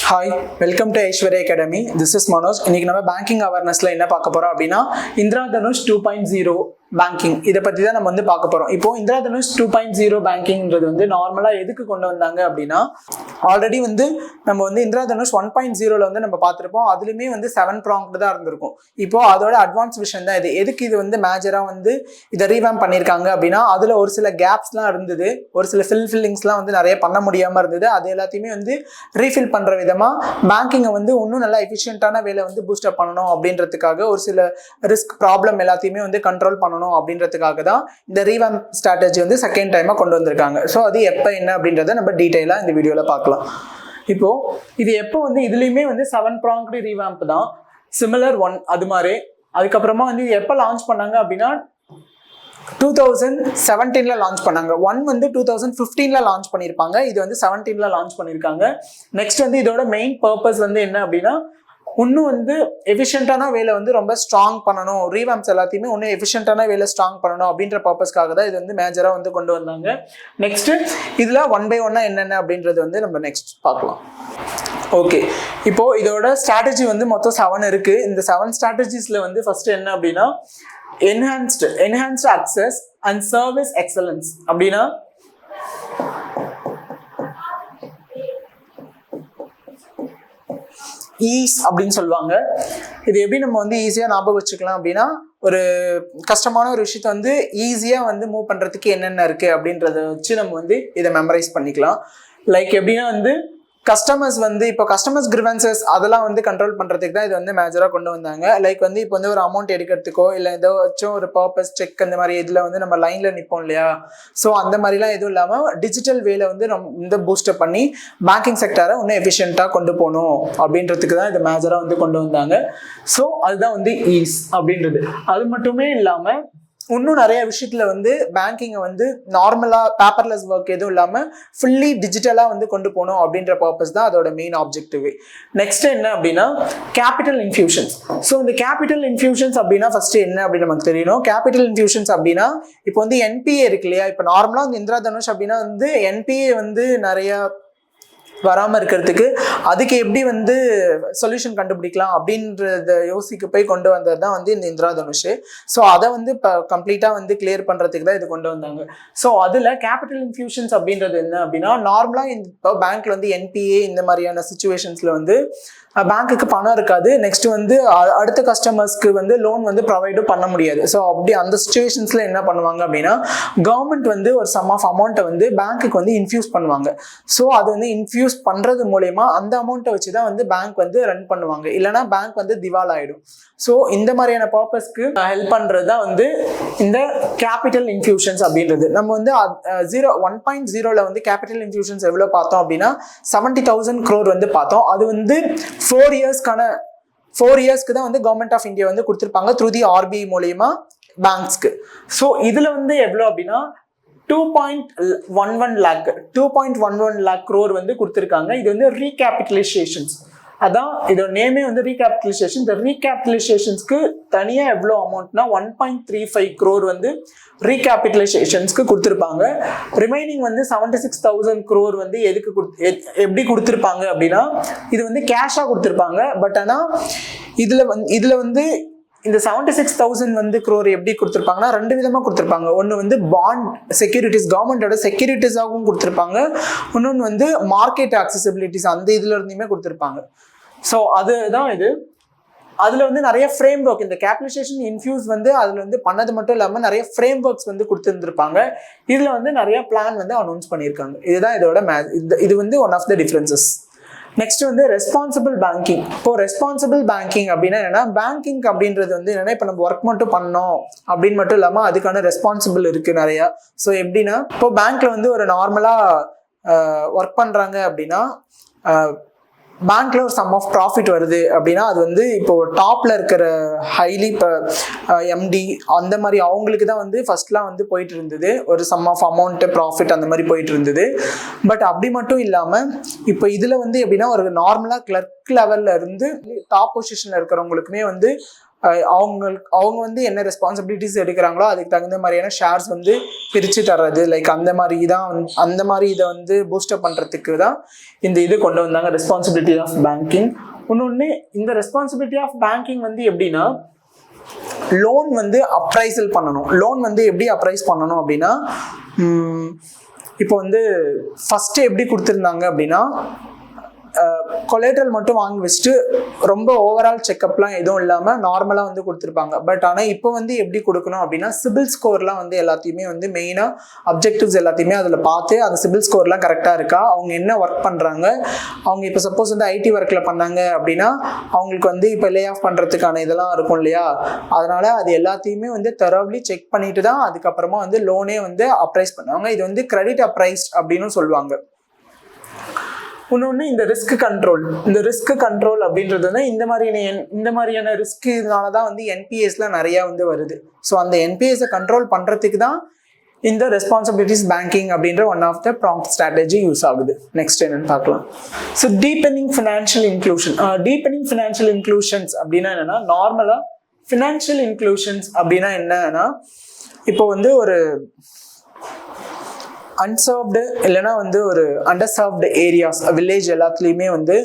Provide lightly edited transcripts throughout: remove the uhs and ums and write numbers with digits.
Hi, welcome to Aishwarya academy. This is Manoj. இன்னைக்கு நம்ம banking அவேர்னஸ்ல என்ன பார்க்க போறோம் அப்படின்னா இந்திரா தனுஷ் 2.0 பேங்கிங் இதை பத்தி தான் நம்ம பார்க்க போறோம். இப்போ இந்திரா தனுஷ் 2.0 பேங்கிங்ன்றது நார்மலா எதுக்கு கொண்டு வந்தாங்க அப்படின்னா, ஆல்ரெடி நம்ம இந்திரா தனுஷ் 1.0ல நம்ம பார்த்திருப்போம். அதுலயுமே 7 ப்ராங்க்டு தான் இருந்திருக்கும். இப்போ அதோட அட்வான்ஸ் விஷயம் தான் இது. எதுக்கு இது மேஜரா இதை ரீவேம் பண்ணியிருக்காங்க அப்படின்னா, அதுல ஒரு சில கேப்ஸ்லாம் இருந்தது, ஒரு சில ஃபில்லிங்ஸ்லாம் நிறைய பண்ண முடியாம இருந்தது. அது எல்லாத்தையுமே ரீஃபில் பண்ற விதமா பேங்கிங்கை இன்னும் நல்லா எஃபிஷியன்டான வேலை பூஸ்டப் பண்ணணும் அப்படின்றதுக்காக ஒரு சில ரிஸ்க் ப்ராப்ளம் எல்லாத்தையுமே கண்ட்ரோல் பண்ணணும் அப்படின்றதுக்காக தான் இந்த ரீவேம் ஸ்ட்ராட்டஜி செகண்ட் டைமா கொண்டு வந்திருக்காங்க. ஸோ அது எப்போ என்ன அப்படின்றத நம்ம டீட்டெயிலா இந்த வீடியோல பார்க்கலாம். இப்போ இது எப்போ இதுலயுமே 7 ப்ராங்க்டு ரீவேம்ப் தான், சிமிலர் ஒன் அது மாதிரி. அதுக்கப்புறமா இது எப்போ லான்ச் பண்ணாங்க அப்படின்னா 2017ல லான்ச் பண்ணாங்க. ஒன் 2015ல லான்ச் பண்ணியிருப்பாங்க. இது 17ல லான்ச் பண்ணியிருக்காங்க. நெக்ஸ்ட் இதோட மெயின் பர்பஸ் என்ன அப்படின்னா, இன்னும் எஃபிஷியன்டான வேலை ரொம்ப ஸ்ட்ராங் பண்ணணும், ரீவேம்ப்ஸ் எல்லாத்தையுமே இன்னும் எஃபிஷியன்டான வேலை ஸ்ட்ராங் பண்ணணும் அப்படின்ற பர்பஸ்க்காக தான் இது மேஜரா கொண்டு வந்தாங்க. நெக்ஸ்ட் இதுல 1 by 1 என்னென்ன அப்படின்றது நம்ம நெக்ஸ்ட் பார்க்கலாம். ஓகே, இப்போ இதோட ஸ்ட்ராட்டஜி மொத்தம் 7 இருக்கு. இந்த 7 ஸ்ட்ராட்டஜிஸ்ல ஃபர்ஸ்ட் என்ன அப்படின்னா enhanced access and service excellence அப்படின்னா ஈஸ் அப்படின்னு சொல்லுவாங்க. இது எப்படி நம்ம ஈஸியா ஞாபகம் வச்சுக்கலாம் அப்படின்னா, ஒரு கஷ்டமான ஒரு விஷயத்த ஈஸியா மூவ் பண்றதுக்கு என்னென்ன இருக்கு அப்படின்றத வச்சு நம்ம இதை மெமரைஸ் பண்ணிக்கலாம். லைக் எப்படின்னா கஸ்டமர்ஸ் இப்போ கஸ்டமர்ஸ் கிரிவன்சஸ் அதெல்லாம் கண்ட்ரோல் பண்றதுக்கு தான் இது மேஜரா கொண்டு வந்தாங்க. லைக் இப்போ ஒரு அமௌண்ட் எடுக்கிறதுக்கோ இல்லை ஏதாச்சும் ஒரு பர்பஸ் செக் அந்த மாதிரி இதுல நம்ம லைன்ல நிற்போம் இல்லையா, ஸோ அந்த மாதிரிலாம் எதுவும் இல்லாம டிஜிட்டல் வேல நம்ம பூஸ்டப் பண்ணி பேங்கிங் செக்டரை இன்னும் எஃபிஷியன்ட்டா கொண்டு போகணும் அப்படின்றதுக்கு தான் இது மேஜரா கொண்டு வந்தாங்க. ஸோ அதுதான் ஈஸ் அப்படின்றது. அது மட்டுமே இல்லாம இன்னும் நிறைய விஷயத்துல பேங்கிங்கை நார்மலா பேப்பர்லெஸ் ஒர்க் எதுவும் இல்லாம ஃபுல்லி டிஜிட்டலா கொண்டு போகணும் அப்படின்ற பர்பஸ் தான் அதோட மெயின் ஆப்ஜெக்டிவ். நெக்ஸ்ட் என்ன அப்படின்னா கேபிட்டல் இன்ஃபியூஷன்ஸ். ஸோ இந்த கேபிட்டல் இன்ஃபியூஷன்ஸ் அப்படின்னா ஃபர்ஸ்ட் என்ன அப்படின்னு நமக்கு தெரியணும். கேபிட்டல் இன்ஃபியூஷன்ஸ் அப்படின்னா இப்போ என்பிஏ இருக்கு இல்லையா, இப்போ நார்மலா இந்திரா தனுஷ் அப்படின்னா என்பிஏ நிறைய வராம இருக்கிறதுக்கு அதுக்கு எப்படி சொல்யூஷன் கண்டுபிடிக்கலாம் அப்படின்றத யோசிக்க போய் கொண்டு வந்தது தான் இந்த இந்திரா தனுஷ். ஸோ அதை கம்ப்ளீட்டா கிளியர் பண்றதுக்கு தான் இது கொண்டு வந்தாங்க. ஸோ அதுல கேபிட்டல் இன்ஃபியூஷன்ஸ் அப்படின்றது என்ன அப்படின்னா, நார்மலா இப்போ பேங்க்ல என்பிஏ இந்த மாதிரியான சிச்சுவேஷன்ஸ்ல பேங்க்குக்கு பணம் இருக்காது. நெக்ஸ்ட் அடுத்த கஸ்டமர்ஸ்க்கு லோன் ப்ரொவைடும் பண்ண முடியாது. ஸோ அப்படி அந்த சிச்சுவேஷன்ஸ்ல என்ன பண்ணுவாங்க அப்படின்னா, கவர்மெண்ட் ஒரு சம் ஆஃப் அமௌண்ட்டை பேங்க்குக்கு இன்ஃபியூஸ் பண்ணுவாங்க. ஸோ அது இன்ஃபியூஸ் பண்றது மூலமா அந்த அமௌண்ட்டை வச்சுதான் பேங்க் ரன் பண்ணுவாங்க, இல்லைன்னா பேங்க் திவால் ஆயிடும். ஸோ இந்த மாதிரியான பர்பஸ்க்கு ஹெல்ப் பண்றது தான் இந்த கேபிட்டல் இன்ஃபியூஷன்ஸ் அப்படின்றது. நம்ம 1.0ல கேபிட்டல் இன்ஃபியூஷன்ஸ் எவ்வளவு பார்த்தோம் அப்படின்னா 70,000 crore பார்த்தோம். அது 4 இயர்ஸ்க்கு தான் கவர்மெண்ட் ஆஃப் இந்தியா கொடுத்திருப்பாங்க த்ரூ தி ஆர்பிஐ மூலமா பேங்க்ஸ்க்கு. ஸோ இதுல எவ்வளவு அப்படின்னா 2.11 lakh crore கொடுத்திருக்காங்க. இது ரீகேபிட்டலைசேஷன்ஸ். அதான் இதோட நேமே ரீகேபிட்டலைசேஷன். இந்த ரீகேபிட்டலைசேஷன்ஸ்க்கு தனியா எவ்வளோ அமௌண்ட்னா 1.35 crore ரீகேபிட்டலைசேஷன்ஸ்க்கு கொடுத்திருப்பாங்க. ரிமைனிங் 76,000 crore எதுக்கு எப்படி கொடுத்திருப்பாங்க அப்படின்னா, இது கேஷா கொடுத்திருப்பாங்க. பட் ஆனா இதுல இந்த 76,000 crore எப்படி கொடுத்திருப்பாங்கன்னா 2 விதமா கொடுத்திருப்பாங்க. ஒன்னு பாண்ட் செக்யூரிட்டிஸ், கவர்மெண்டோட செக்யூரிட்டிஸாகவும் கொடுத்திருப்பாங்க. இன்னொன்னு மார்க்கெட் ஆக்சசிபிலிட்டிஸ் அந்த இதுல இருந்துமே கொடுத்திருப்பாங்க. ஸோ அதுதான் இது. அதுல நிறைய ஃப்ரேம் ஒர்க், இந்த கேபிட்டலைசேஷன் இன்ஃபியூஸ் அதுல பண்ணது மட்டும் இல்லாம நிறைய ஃப்ரேம் ஒர்க்ஸ் கொடுத்திருந்திருப்பாங்க. இதுல நிறைய பிளான் அனௌன்ஸ் பண்ணியிருக்காங்க. இதுதான் இதோட இது one of the differences. Next responsible banking. இப்போ ரெஸ்பான்சிபிள் பேங்கிங் அப்படின்னா என்னன்னா, பேங்கிங் அப்படின்றது என்னன்னா இப்போ நம்ம ஒர்க் மட்டும் பண்ணோம் அப்படின்னு மட்டும் இல்லாம அதுக்கான ரெஸ்பான்சிபிள் இருக்கு நிறைய. ஸோ எப்படின்னா, இப்போ பேங்க்ல ஒரு நார்மலா ஒர்க் பண்றாங்க அப்படின்னா பேங்க்ல ஒரு சம் ஆஃப் ப்ராஃபிட் வருது அப்படின்னா அது இப்போ டாப்ல இருக்கிற ஹைலி எம்டி அந்த மாதிரி அவங்களுக்கு தான் ஃபர்ஸ்ட்லாம் போயிட்டு இருந்தது, ஒரு சம் ஆஃப் அமௌண்ட் ப்ராஃபிட் அந்த மாதிரி போயிட்டு இருந்தது. பட் அப்படி மட்டும் இல்லாம இப்போ இதுல எப்படின்னா ஒரு நார்மலா கிளர்க் லெவல்ல இருந்து டாப் பொசிஷன்ல இருக்கிறவங்களுக்குமே அவங்க வந்து என்ன ரெஸ்பான்சிபிலிட்டிஸ் எடுக்கிறாங்களோ அதுக்கு தகுந்த மாதிரியான ஷேர்ஸ் வந்து பிரித்து தர்றது, லைக் அந்த மாதிரி இதை வந்து பூஸ்டப் பண்ணுறதுக்கு தான் இந்த இது கொண்டு வந்தாங்க, ரெஸ்பான்சிபிலிட்டி ஆஃப் பேங்கிங். இன்னொன்று, இந்த ரெஸ்பான்சிபிலிட்டி ஆஃப் பேங்கிங் வந்து எப்படின்னா, லோன் வந்து அப்ரைசல் பண்ணணும். லோன் வந்து எப்படி அப்ரைஸ் பண்ணணும் அப்படின்னா, இப்போ வந்து ஃபஸ்ட்டு எப்படி கொடுத்துருந்தாங்க அப்படின்னா, கொலேட்ரல் மட்டும் வாங்கி வச்சுட்டு ரொம்ப ஓவரால் செக்அப்லாம் எதுவும் இல்லாமல் நார்மலாக வந்து கொடுத்துருப்பாங்க. பட் ஆனால் இப்போ வந்து எப்படி கொடுக்கணும் அப்படின்னா, சிபில் ஸ்கோர்லாம் வந்து எல்லாத்தையுமே வந்து மெயினாக அப்ஜெக்டிவ்ஸ் எல்லாத்தையுமே அதில் பார்த்து அந்த சிபில் ஸ்கோர்லாம் கரெக்டாக இருக்கா, அவங்க என்ன ஒர்க் பண்ணுறாங்க, அவங்க இப்போ சப்போஸ் வந்து ஐடி ஒர்க்கில் பண்ணாங்க அப்படின்னா அவங்களுக்கு வந்து இப்போ லே ஆஃப் பண்ணுறதுக்கான இதெல்லாம் இருக்கும் இல்லையா, அதனால் அது எல்லாத்தையுமே வந்து தரோவ்லி செக் பண்ணிட்டு தான் அதுக்கப்புறமா வந்து லோனே வந்து அப்ரைஸ் பண்ணுவாங்க. இது வந்து கிரெடிட் அப்ரைஸ்ட் அப்படின்னு சொல்லுவாங்க. இன்னொன்று, இந்த ரிஸ்க் கண்ட்ரோல் அப்படின்றது வந்து இந்த மாதிரியான ரிஸ்க் இதனால தான் வந்து என்பிஎஸ்லாம் நிறையா வந்து வருது. ஸோ அந்த என்பிஎஸை கண்ட்ரோல் பண்ணுறதுக்கு தான் இந்த ரெஸ்பான்சிபிலிட்டிஸ் பேங்கிங் அப்படின்ற one of the prompt strategy use ஆகுது. நெக்ஸ்ட் என்னன்னு பார்க்கலாம். ஸோ டீப்பனிங் ஃபினான்ஷியல் இன்க்ளூஷன்ஸ் அப்படின்னா என்னன்னா, நார்மலாக ஃபினான்ஷியல் இன்க்ளூஷன்ஸ் அப்படின்னா என்னன்னா, இப்போ வந்து ஒரு அன்சர்வ்டு இல்லைன்னா வந்து ஒரு அண்டர்சர்வ்டு ஏரியாஸ், வில்லேஜ் எல்லாத்துலேயுமே வந்து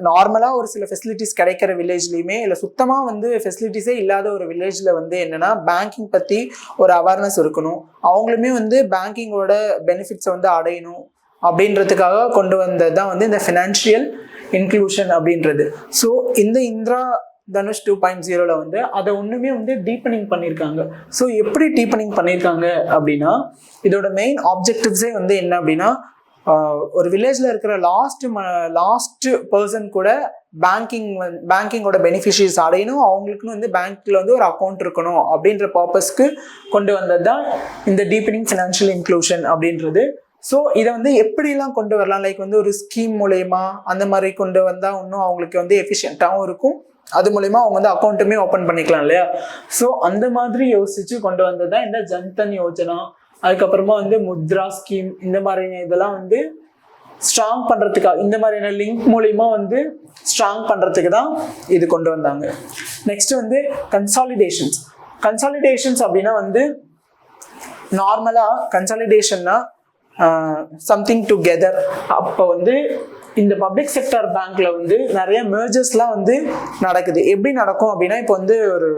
நார்மலாக ஒரு சில ஃபெசிலிட்டிஸ் கிடைக்கிற வில்லேஜ்லேயுமே இல்லை சுத்தமாக வந்து ஃபெசிலிட்டிஸே இல்லாத ஒரு வில்லேஜில் வந்து என்னென்னா பேங்கிங் பற்றி ஒரு அவேர்னஸ் இருக்கணும், அவங்களுமே வந்து பேங்கிங்கோட பெனிஃபிட்ஸை வந்து அடையணும் அப்படின்றதுக்காக கொண்டு வந்தது தான் வந்து இந்த ஃபினான்ஷியல் இன்க்ளூஷன் அப்படின்றது. ஸோ இந்த இந்திரா தனுஷ் 2.0 வந்து அதை ஒன்றுமே வந்து டீப்பனிங் பண்ணியிருக்காங்க. ஸோ எப்படி டீப்பனிங் பண்ணியிருக்காங்க அப்படின்னா, இதோட மெயின் ஆப்ஜெக்டிவ்ஸே வந்து என்ன அப்படின்னா, ஒரு வில்லேஜில் இருக்கிற லாஸ்ட் பர்சன் கூட பேங்கிங்கோட பெனிஃபிஷியரிஸ் அடையணும், அவங்களுக்குன்னு வந்து பேங்க்கில் வந்து ஒரு அக்கௌண்ட் இருக்கணும் அப்படின்ற பர்பஸ்க்கு கொண்டு வந்தது தான் இந்த டீப்பனிங் ஃபினான்ஷியல் இன்க்ளூஷன் அப்படின்றது. ஸோ இதை வந்து எப்படிலாம் கொண்டு வரலாம், லைக் வந்து ஒரு ஸ்கீம் மூலயமா அந்த மாதிரி கொண்டு வந்தால் இன்னும் அவங்களுக்கு வந்து எஃபிஷியண்ட்டாகவும் இருக்கும், அது மூலயமா அவங்க வந்து அக்கௌண்ட்டுமே ஓப்பன் பண்ணிக்கலாம் இல்லையா. ஸோ அந்த மாதிரி யோசிச்சு கொண்டு வந்தது தான் இந்த ஜன்தன் யோஜனா, அதுக்கப்புறமா வந்து முத்ரா ஸ்கீம், இந்த மாதிரியான இதெல்லாம் வந்து ஸ்ட்ராங் பண்ணுறதுக்காக, இந்த மாதிரியான லிங்க் மூலயமா வந்து ஸ்ட்ராங் பண்ணுறதுக்கு தான் இது கொண்டு வந்தாங்க. நெக்ஸ்ட் வந்து கன்சாலிடேஷன்ஸ் அப்படின்னா வந்து நார்மலாக கன்சாலிடேஷன்னா சம்திங் டுகெதர். அப்போ வந்து இந்த பப்ளிக் செக்டர் பேங்க்ல வந்து நிறைய மெர்ஜர்ஸ்லாம் வந்து நடக்குது. எப்படி நடக்கும் அப்படின்னா, இப்போ வந்து ஒரு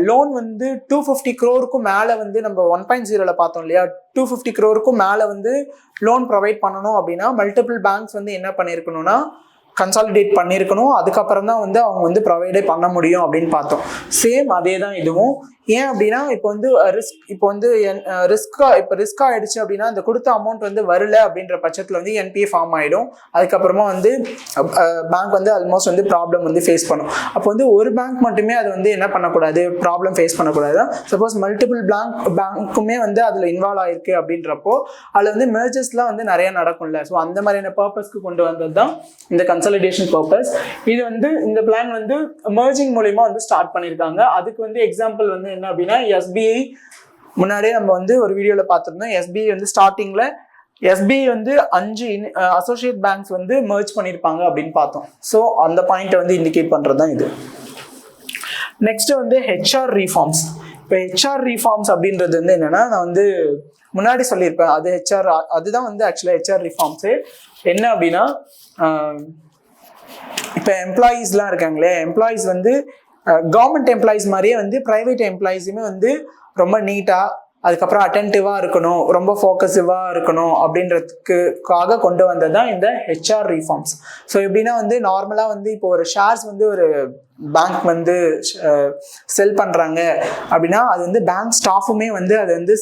லோன் வந்து 250 crore மேலே வந்து நம்ம 1.0ல பார்த்தோம் இல்லையா, 250 crore மேலே வந்து லோன் ப்ரொவைட் பண்ணணும் அப்படின்னா மல்டிபிள் பேங்க்ஸ் வந்து என்ன பண்ணியிருக்கணும்னா கன்சாலிடேட் பண்ணியிருக்கணும், அதுக்கப்புறம் தான் வந்து அவங்க வந்து ப்ரொவைடே பண்ண முடியும் அப்படின்னு பார்த்தோம். சேம் அதே தான் இதுவும். ஏன் அப்படின்னா, இப்போ வந்து ரிஸ்க் ஆயிடுச்சு அப்படின்னா அந்த கொடுத்த அமௌண்ட் வந்து வரல அப்படின்ற பட்சத்தில் வந்து என்பிஏ ஃபார்ம் ஆகிடும். அதுக்கப்புறமா வந்து பேங்க் வந்து ஆல்மோஸ்ட் வந்து ப்ராப்ளம் வந்து ஃபேஸ் பண்ணும். அப்போ வந்து ஒரு பேங்க் மட்டுமே அது வந்து என்ன பண்ணக்கூடாது, ப்ராப்ளம் ஃபேஸ் பண்ணக்கூடாது. சப்போஸ் மல்டிபிள் பேங்க்குமே வந்து அதில் இன்வால்வ் ஆயிருக்கு அப்படின்றப்போ அதில் வந்து மெர்ஜர்ஸ்லாம் வந்து நிறைய நடக்கும்ல. ஸோ அந்த மாதிரியான பர்பஸ்க்கு கொண்டு வந்தது தான் இந்த கன்சாலிடேஷன் பர்பஸ். இது வந்து இந்த பிளான் வந்து மெர்ஜிங் மூலமா வந்து ஸ்டார்ட் பண்ணியிருக்காங்க. அதுக்கு வந்து எக்ஸாம்பிள் வந்து என்ன அப்படின்னா, எஸ்பிஐ முன்னாடியே நம்ம வந்து ஒரு வீடியோல பார்த்துருந்தோம். எஸ்பிஐ வந்து ஸ்டார்டிங்ல எஸ்பிஐ வந்து 5 அசோசியேட் பேங்க்ஸ் வந்து மெர்ஜ் பண்ணியிருப்பாங்க அப்படின்னு பார்த்தோம். ஸோ அந்த பாயிண்ட்டை வந்து இண்டிகேட் பண்ணுறது தான் இது. நெக்ஸ்ட் வந்து ஹெச்ஆர் ரீஃபார்ம்ஸ். இப்போ ஹெச்ஆர் ரீஃபார்ம்ஸ் அப்படின்றது வந்து என்னன்னா, நான் வந்து முன்னாடி சொல்லியிருப்பேன், அதுதான் வந்து ஆக்சுவலாக ஹெச்ஆர் ரிஃபார்ம்ஸு. என்ன அப்படின்னா, இப்போ எம்ப்ளாயீஸ்லாம் இருக்காங்களே, எம்ப்ளாயீஸ் வந்து கவர்மெண்ட் எம்ப்ளாயீஸ் மாதிரியே வந்து ப்ரைவேட் எம்ப்ளாயீஸுமே வந்து ரொம்ப நீட்டாக, அதுக்கப்புறம் அட்டென்டிவாக இருக்கணும், ரொம்ப ஃபோக்கஸிவாக இருக்கணும் அப்படின்றதுக்காக கொண்டு வந்தது தான் இந்த ஹெச்ஆர் ரீஃபார்ம்ஸ். ஸோ எப்படின்னா வந்து நார்மலாக வந்து இப்போ ஒரு ஷேர்ஸ் வந்து ஒரு பேங்க் வந்து செல் பண்ணுறாங்க அப்படின்னா அது வந்து பேங்க் ஸ்டாஃபுமே வந்து அதை வந்து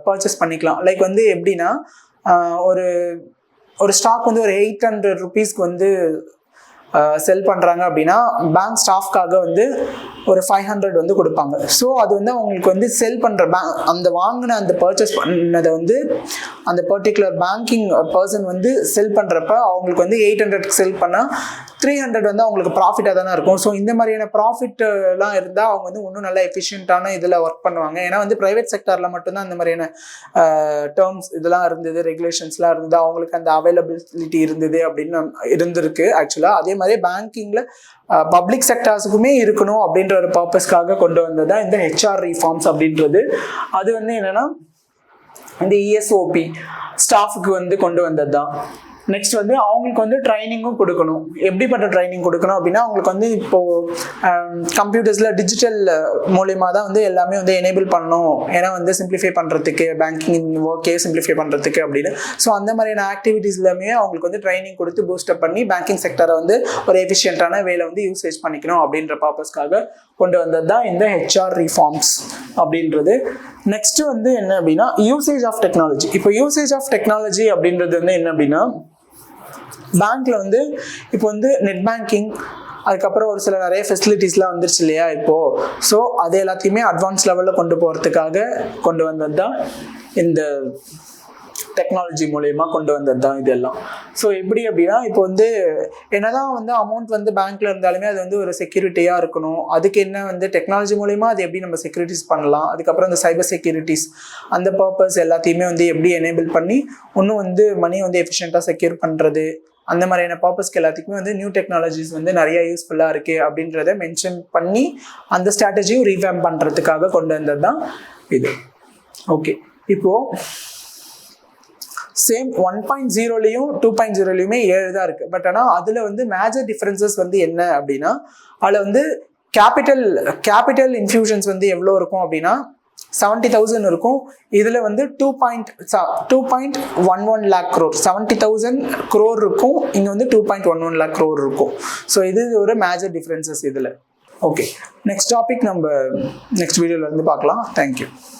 பர்ச்சேஸ் பண்ணிக்கலாம். லைக் வந்து எப்படின்னா, ஒரு ஸ்டாக் வந்து ஒரு 800 rupeesக்கு வந்து செல் பண்ணுறாங்க அப்படின்னா பேங்க் ஸ்டாஃப்காக வந்து ஒரு 500 வந்து கொடுப்பாங்க. ஸோ அது வந்து அவங்களுக்கு வந்து செல் பண்ணுற அந்த வாங்கின அந்த பர்ச்சேஸ் பண்ணதை வந்து அந்த பர்டிகுலர் பேங்கிங் பர்சன் வந்து செல் பண்ணுறப்ப அவங்களுக்கு வந்து 800க்கு செல் பண்ணால் 300 வந்து அவங்களுக்கு ப்ராஃபிட்டாக தானே இருக்கும். ஸோ இந்த மாதிரியான ப்ராஃபிட்லாம் இருந்தால் அவங்க வந்து இன்னும் நல்லா எஃபிஷியண்ட்டான இதில் ஒர்க் பண்ணுவாங்க. ஏன்னா வந்து ப்ரைவேட் செக்டரில் மட்டும்தான் அந்த மாதிரியான டேர்ம்ஸ் இதெல்லாம் இருந்தது, ரெகுலேஷன்ஸ்லாம் இருந்தது, அவங்களுக்கு அந்த அவைலபிலிட்டி இருந்தது அப்படின்னு இருந்திருக்கு ஆக்சுவலாக. அதே மாதிரி பேங்கிங்கில் பப்ளிக் செக்டார்ஸுக்குமே இருக்கணும் அப்படின்ற ஒரு பர்பஸ்க்காக கொண்டு வந்தது தான் இந்த ஹெச்ஆர் ரீஃபார்ம்ஸ் அப்படின்றது. அது வந்து என்னென்னா இந்த இஎஸ்ஓபி ஸ்டாஃபுக்கு வந்து கொண்டு வந்தது தான். நெக்ஸ்ட் வந்து அவங்களுக்கு வந்து ட்ரைனிங்கும் கொடுக்கணும். எப்படிப்பட்ட ட்ரைனிங் கொடுக்கணும் அப்படின்னா, அவங்களுக்கு வந்து இப்போது கம்ப்யூட்டர்ஸில் டிஜிட்டல் மூலியமாக தான் வந்து எல்லாமே வந்து எனேபிள் பண்ணணும். ஏன்னா வந்து சிம்பிளிஃபை பண்ணுறதுக்கு, பேங்கிங் ஒர்க்கே சிம்பிளிஃபை பண்ணுறதுக்கு அப்படின்னு. ஸோ அந்த மாதிரியான ஆக்டிவிட்டீஸ்லையுமே அவங்களுக்கு வந்து ட்ரைனிங் கொடுத்து பூஸ்டப் பண்ணி பேங்கிங் செக்டரை வந்து ஒரு எஃபிஷியன்ட்டான வேலை வந்து யூசேஜ் பண்ணிக்கணும் அப்படின்ற பர்பஸ்க்காக கொண்டு வந்தது தான் இந்த ஹெச்ஆர் ரீஃபார்ம்ஸ் அப்படின்றது. நெக்ஸ்ட் வந்து என்ன அப்படின்னா யூசேஜ் ஆஃப் டெக்னாலஜி. இப்போ யூசேஜ் ஆஃப் டெக்னாலஜி அப்படின்றது வந்து என்ன அப்படின்னா, பேங்க்ல வந்து இப்போ வந்து நெட் பேங்கிங், அதுக்கப்புறம் ஒரு சில நிறைய ஃபெசிலிட்டிஸ்லாம் வந்துருச்சு இல்லையா இப்போ. ஸோ அது எல்லாத்தையுமே அட்வான்ஸ் லெவலில் கொண்டு போகிறதுக்காக கொண்டு வந்தது தான் இந்த டெக்னாலஜி மூலயமா கொண்டு வந்தது தான் இதெல்லாம். ஸோ எப்படி அப்படின்னா, இப்போ வந்து என்னதான் வந்து அமௌண்ட் வந்து பேங்க்ல இருந்தாலுமே அது வந்து ஒரு செக்யூரிட்டியாக இருக்கணும். அதுக்கு என்ன வந்து டெக்னாலஜி மூலயமா அது எப்படி நம்ம செக்யூரிட்டிஸ் பண்ணலாம், அதுக்கப்புறம் இந்த சைபர் செக்யூரிட்டிஸ் அந்த பர்பஸ் எல்லாத்தையுமே வந்து எப்படி எனேபிள் பண்ணி இன்னும் வந்து மணி வந்து எஃபிஷியண்ட்டாக செக்யூர் பண்ணுறது, அந்த மாதிரியான பர்பஸ்க்கு எல்லாத்துக்குமே வந்து நியூ டெக்னாலஜிஸ் வந்து நிறைய யூஸ்ஃபுல்லாக இருக்குது அப்படின்றத மென்ஷன் பண்ணி அந்த ஸ்ட்ராட்டஜியும் ரீவேம் பண்ணுறதுக்காக கொண்டு வந்தது தான் இது. ஓகே, இப்போது சேம் 1.0லையும் 2.0லையுமே 7 தான் இருக்குது. பட் ஆனால் அதில் வந்து மேஜர் டிஃப்ரென்சஸ் வந்து என்ன அப்படின்னா, அதில் வந்து கேபிட்டல் இன்ஃபியூஷன்ஸ் வந்து எவ்வளோ இருக்கும் அப்படின்னா 70,000 இருக்கும். இதில் வந்து 2.11 lakh crore, 70,000 crore இருக்கும். இங்கே வந்து 2.11 lakh crore இருக்கும். ஸோ இது ஒரு மேஜர் டிஃப்ரென்சஸ் இதில். ஓகே, நெக்ஸ்ட் டாபிக் நம்ம நெக்ஸ்ட் வீடியோவில் வந்து பார்க்கலாம். தேங்க்யூ.